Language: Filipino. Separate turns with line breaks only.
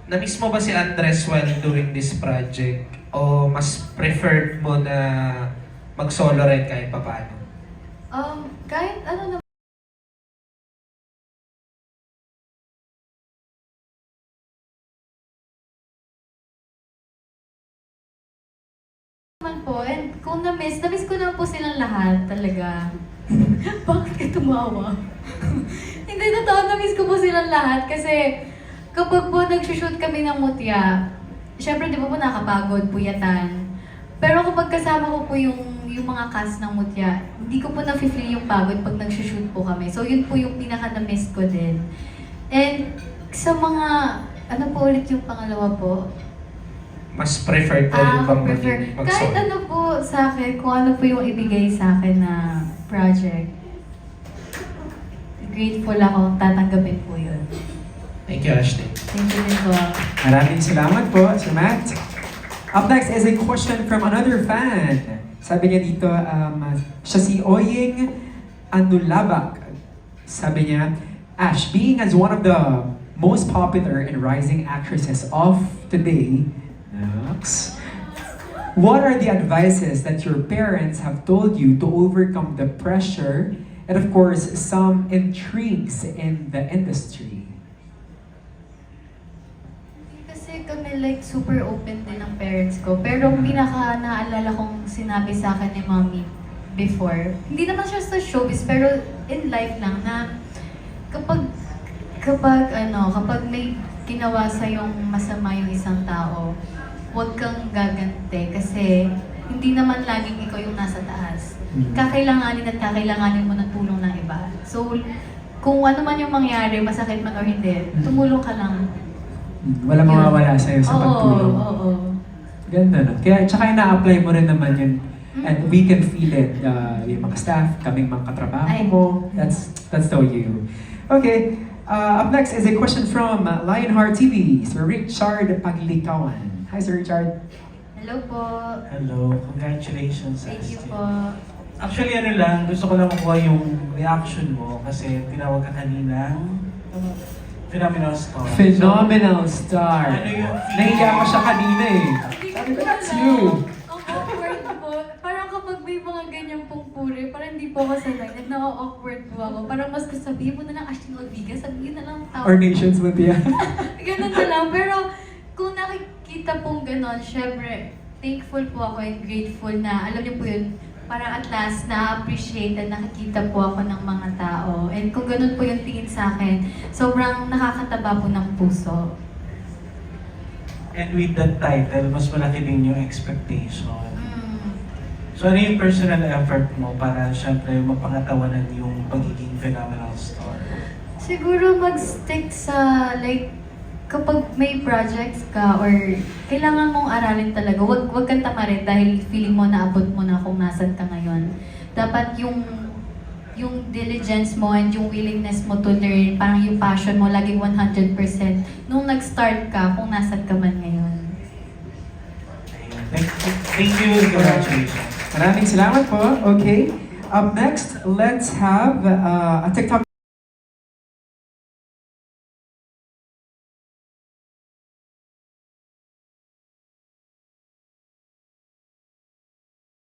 Na-miss mo ba si Andres while doing this project? O mas preferred mo na mag-solo rin kahit papaano?
Kahit ano naman po, and kung na-miss ko naman po silang lahat talaga. Bakit ka tumawa? Hindi, totoo, na-miss ko po silang lahat kasi kapag po nag-shoot kami ng mutya, syempre di ba po nakapagod, puyatan. Pero kapag kasama ko po yung mga cast ng mutya, hindi ko po na-feel yung pagod pag nag-shoot po kami. So yun po yung pinaka-na-miss ko din. And sa mga, ano po ulit yung pangalawa po?
Mas preferred ko yung bang
Prefer.
mag-solo?
Kahit ano po sa akin, kung ano po yung ibigay sa akin na project, grateful ako, tatanggapin po yun.
Thank you, Ashley.
Thank you din po.
Maraming salamat po, Sir Matt. Up next is a question from another fan. Sabi niya dito, siya si Oying Anulabak. Sabi niya, Ash, being as one of the most popular and rising actresses of today, what are the advices that your parents have told you to overcome the pressure and of course some intrigues in the industry?
Kasi kami like super open din ng parents ko. Pero ang pinaka naalala kong sinabi sa akin ni mommy before, hindi naman siya sa showbiz, pero in life lang na kapag may ginawa sa yung masama yung isang tao, huwag kang gagante kasi hindi naman laging ikaw yung nasa taas. Kakailanganin at kakailanganin mo ng tulong ng iba. So, kung ano man yung mangyari, masakit man or hindi, tumulong ka lang.
Walang mawawala sa'yo sa pagtulong.
Oo.
Ganda no? Kaya tsaka na-apply mo rin naman yun. And we can feel it. Yung mga staff, kaming mga katrabaho mo. That's so you. Okay. Up next is a question from Lionheart TV, Sir Richard Paglikawan. Hi, Sir Richard.
Hello po.
Hello, congratulations.
Thank you
Ashley.
po.
Actually, ano lang, gusto ko lang makuha yung reaction mo kasi tinawag ka kanina. Phenomenal star.
Phenomenal star.
Ano yung
Nahiya ko siya kanina eh. Sabi ko, that's you.
Ang awkward po. Parang kapag may mga ganyan pong puri, parang hindi po ako sanay. Na-awkward po ako. Parang mas gusto sabihin mo na lang, Ashley Olviga, sabihin na lang tao.
Or Nations with ya.
Ganun na lang. Pero kung nakikita pong ganon, syempre, thankful po ako and grateful na, alam niyo po yun, parang at last na-appreciate at nakikita po ako ng mga tao. And kung ganun po yung tingin sa akin, sobrang nakakataba po ng puso.
And with that title, mas malaki din yung expectation.
Mm.
So ano yung personal effort mo para syempre mapangatawanan yung pagiging phenomenal star?
Siguro mag-stick sa like kapag may projects ka or kailangan mong aralin talaga, wag kang tamarin dahil feeling mo naabot mo na kung nasan ka ngayon. Dapat yung diligence mo and yung willingness mo to learn, parang yung passion mo, laging 100% nung nag-start ka kung nasan ka man ngayon.
Thank you, congratulations.
Maraming salamat po. Okay. Up next, let's have a TikTok